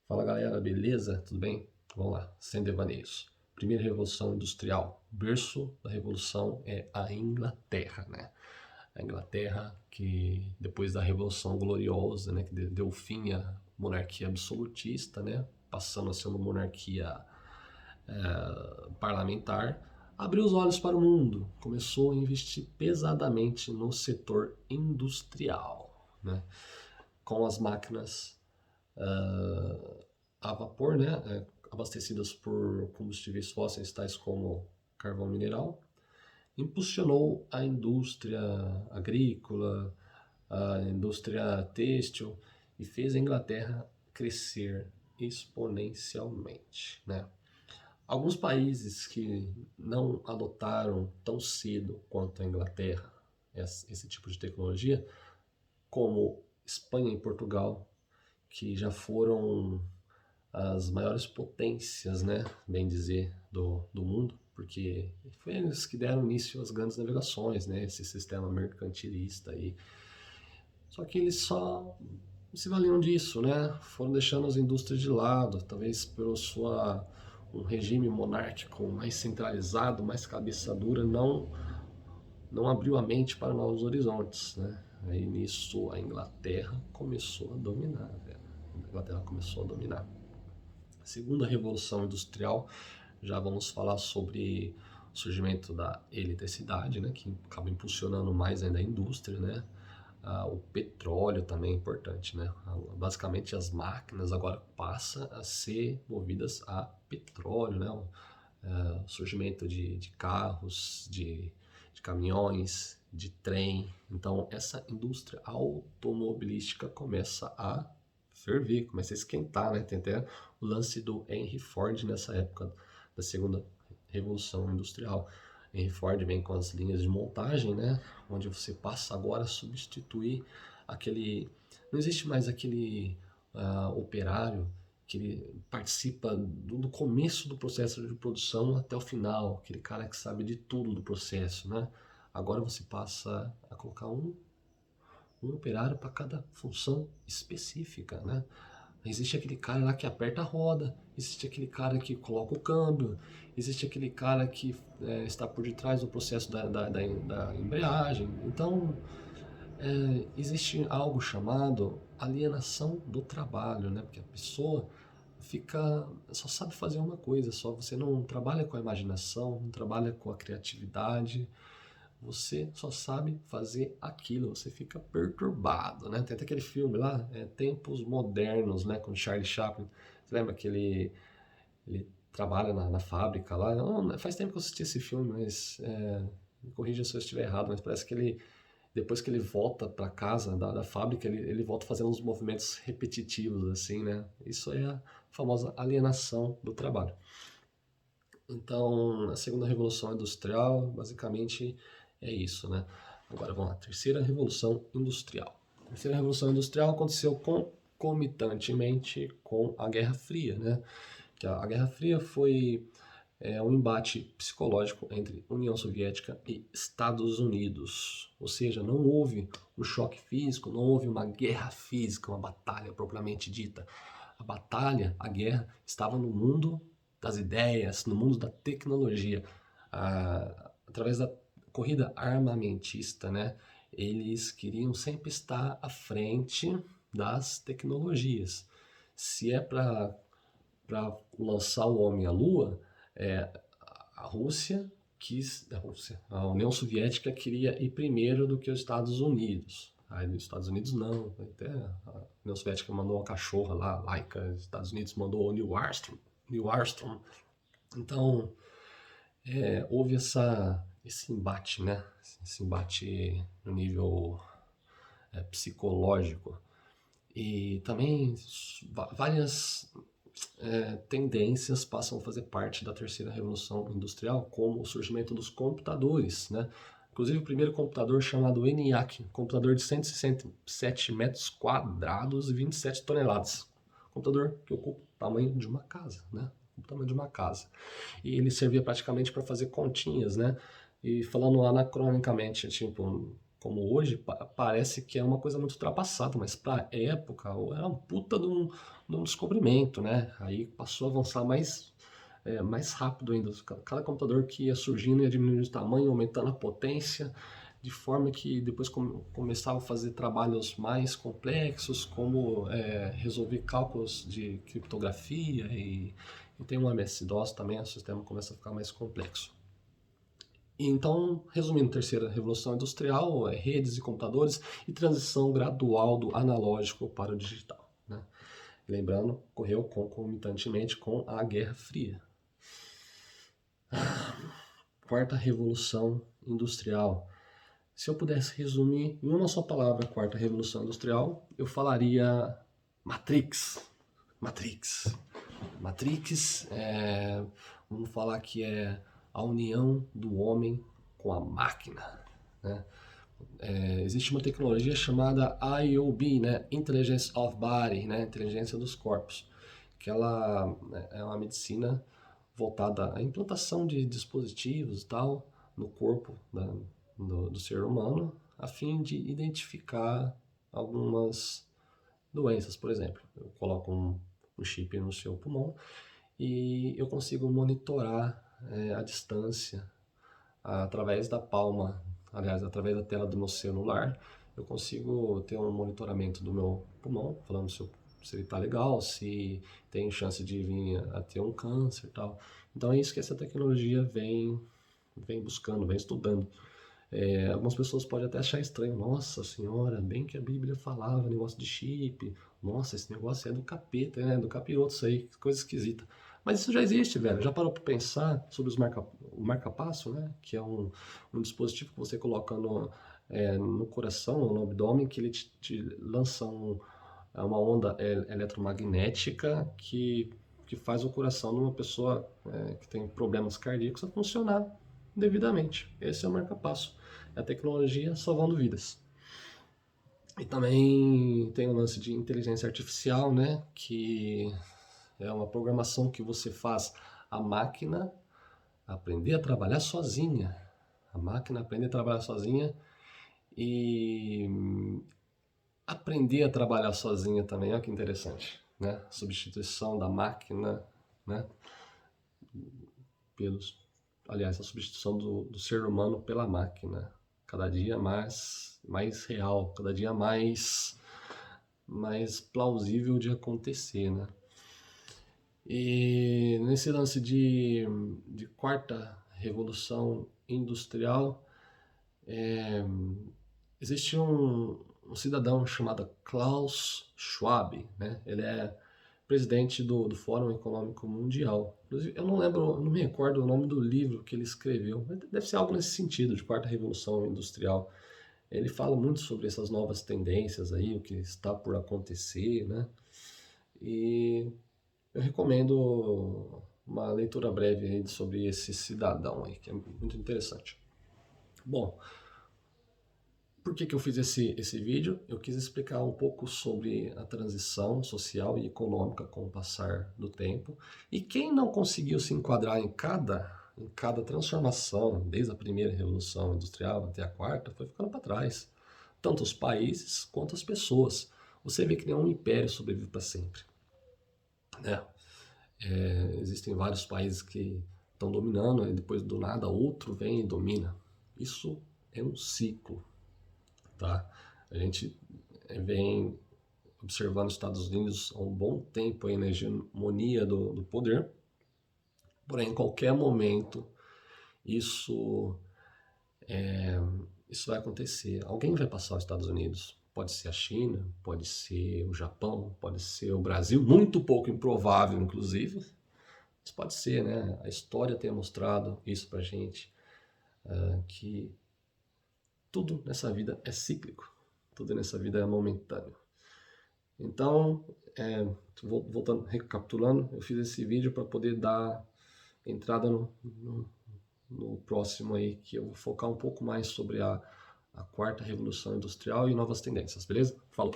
Fala galera, beleza? Tudo bem? Vamos lá, sem devaneios. Primeira Revolução Industrial. Berço da Revolução é a Inglaterra, né? A Inglaterra que depois da Revolução Gloriosa, né, que deu fim à monarquia absolutista, né, passando a ser uma monarquia parlamentar, abriu os olhos para o mundo, começou a investir pesadamente no setor industrial, né, com as máquinas a vapor, né, abastecidas por combustíveis fósseis tais como carvão mineral, impulsionou a indústria agrícola, a indústria têxtil e fez a Inglaterra crescer exponencialmente, né? Alguns países que não adotaram tão cedo quanto a Inglaterra esse tipo de tecnologia, como Espanha e Portugal, que já foram as maiores potências, né, bem dizer, do mundo, porque foi eles que deram início às grandes navegações, né, esse sistema mercantilista aí. Só que eles só se valiam disso, né, foram deixando as indústrias de lado, talvez pelo um regime monárquico mais centralizado, mais cabeça dura, não abriu a mente para novos horizontes, né. Aí nisso a Inglaterra começou a dominar, velho. A Inglaterra começou a dominar. Segunda Revolução Industrial, já vamos falar sobre o surgimento da eletricidade, né, que acaba impulsionando mais ainda a indústria, né? O petróleo também é importante, né? Basicamente as máquinas agora passam a ser movidas a petróleo, né? O surgimento de carros, de caminhões, de trem. Então essa indústria automobilística começa a ferver, começa a esquentar, né? Tem até o lance do Henry Ford nessa época da segunda revolução industrial. Henry Ford vem com as linhas de montagem, né? Onde você passa agora a substituir aquele. Não existe mais aquele operário que ele participa do começo do processo de produção até o final, aquele cara que sabe de tudo do processo, né? Agora você passa a colocar um operário para cada função específica, né? Existe aquele cara lá que aperta a roda, existe aquele cara que coloca o câmbio, existe aquele cara que está por detrás do processo da embreagem. Então, existe algo chamado alienação do trabalho, né? Porque a pessoa só sabe fazer uma coisa, só você não trabalha com a imaginação, não trabalha com a criatividade, você só sabe fazer aquilo, você fica perturbado, né? Tem até aquele filme lá, Tempos Modernos, né, com Charlie Chaplin. Você lembra que ele trabalha na fábrica lá? Não, faz tempo que eu assisti esse filme, mas me corrija se eu estiver errado, mas parece que depois que ele volta para casa da fábrica, ele volta fazendo uns movimentos repetitivos, assim, né? Isso é a famosa alienação do trabalho. Então, a segunda revolução industrial, basicamente, é isso, né? Agora vamos lá, terceira revolução industrial. A terceira revolução industrial aconteceu concomitantemente com a Guerra Fria, né? Que a Guerra Fria foi um embate psicológico entre União Soviética e Estados Unidos. Ou seja, não houve um choque físico, não houve uma guerra física, uma batalha propriamente dita. A batalha, a guerra, estava no mundo das ideias, no mundo da tecnologia. Através da corrida armamentista, né? Eles queriam sempre estar à frente das tecnologias. Se é para lançar o homem à Lua, é, a Rússia a União Soviética queria ir primeiro do que os Estados Unidos. Aí os Estados Unidos não, até a União Soviética mandou uma cachorra lá, Laika, os Estados Unidos mandou o Neil Armstrong. Então, houve esse embate, né? Esse embate no nível psicológico. E também várias tendências passam a fazer parte da terceira revolução industrial, como o surgimento dos computadores, né? Inclusive o primeiro computador chamado ENIAC, computador de 167 metros quadrados e 27 toneladas. Computador que ocupa o tamanho de uma casa, né? O tamanho de uma casa. E ele servia praticamente para fazer continhas, né? E falando anacronicamente, tipo, como hoje, parece que é uma coisa muito ultrapassada, mas para a época era um puta de um descobrimento, né? Aí passou a avançar mais rápido ainda. Cada computador que ia surgindo ia diminuindo de tamanho, aumentando a potência, de forma que depois começava a fazer trabalhos mais complexos, como resolver cálculos de criptografia e tem um MS-DOS também, o sistema começa a ficar mais complexo. Então, resumindo, terceira revolução industrial, redes e computadores e transição gradual do analógico para o digital, né? Lembrando, ocorreu concomitantemente com a Guerra Fria. Quarta revolução industrial. Se eu pudesse resumir em uma só palavra a quarta revolução industrial, eu falaria Matrix. Matrix. Matrix, vamos falar que é a união do homem com a máquina, né? Existe uma tecnologia chamada IOB, né? Intelligence of Body, né? Inteligência dos corpos, que ela é uma medicina voltada à implantação de dispositivos e tal no corpo do ser humano, a fim de identificar algumas doenças. Por exemplo, eu coloco um chip no seu pulmão e eu consigo monitorar a distância através da palma, aliás, através da tela do meu celular. Eu consigo ter um monitoramento do meu pulmão, falando se ele está legal, se tem chance de vir a ter um câncer e tal. Então é isso que essa tecnologia vem buscando, vem estudando. Algumas pessoas podem até achar estranho, nossa senhora, bem que a Bíblia falava negócio de chip, nossa, esse negócio é do capeta, né? Do capiroto, isso aí, coisa esquisita. Mas isso já existe, velho. Já parou para pensar sobre o marca-passo, né? Que é um dispositivo que você coloca no coração, no abdômen, que ele te lança uma onda eletromagnética que faz o coração de uma pessoa que tem problemas cardíacos a funcionar devidamente. Esse é o marca-passo. É a tecnologia salvando vidas. E também tem o lance de inteligência artificial, né? Que é uma programação que você faz a máquina aprender a trabalhar sozinha. A máquina aprender a trabalhar sozinha e aprender a trabalhar sozinha também. Olha que interessante, né? Substituição da máquina, né? Aliás, a substituição do ser humano pela máquina. Cada dia mais real, cada dia mais plausível de acontecer, né? E nesse lance de quarta revolução industrial, existe um cidadão chamado Klaus Schwab, né? Ele é presidente do Fórum Econômico Mundial. Inclusive, eu não me recordo o nome do livro que ele escreveu, mas deve ser algo nesse sentido, de quarta revolução industrial. Ele fala muito sobre essas novas tendências aí, o que está por acontecer, né? E eu recomendo uma leitura breve aí sobre esse cidadão aí, que é muito interessante. Bom, por que eu fiz esse vídeo? Eu quis explicar um pouco sobre a transição social e econômica com o passar do tempo. E quem não conseguiu se enquadrar em cada transformação, desde a primeira revolução industrial até a quarta, foi ficando para trás. Tanto os países quanto as pessoas. Você vê que nenhum império sobrevive para sempre, né? Existem vários países que estão dominando e depois do nada outro vem e domina. Isso é um ciclo. Tá? A gente vem observando os Estados Unidos há um bom tempo aí na hegemonia do poder, porém em qualquer momento isso vai acontecer. Alguém vai passar os Estados Unidos. Pode ser a China, pode ser o Japão, pode ser o Brasil, muito pouco improvável, inclusive. Mas pode ser, né? A história tem mostrado isso pra gente, que tudo nessa vida é cíclico. Tudo nessa vida é momentâneo. Então, voltando, recapitulando, eu fiz esse vídeo para poder dar entrada no próximo aí, que eu vou focar um pouco mais sobre a quarta revolução industrial e novas tendências, beleza? Falou!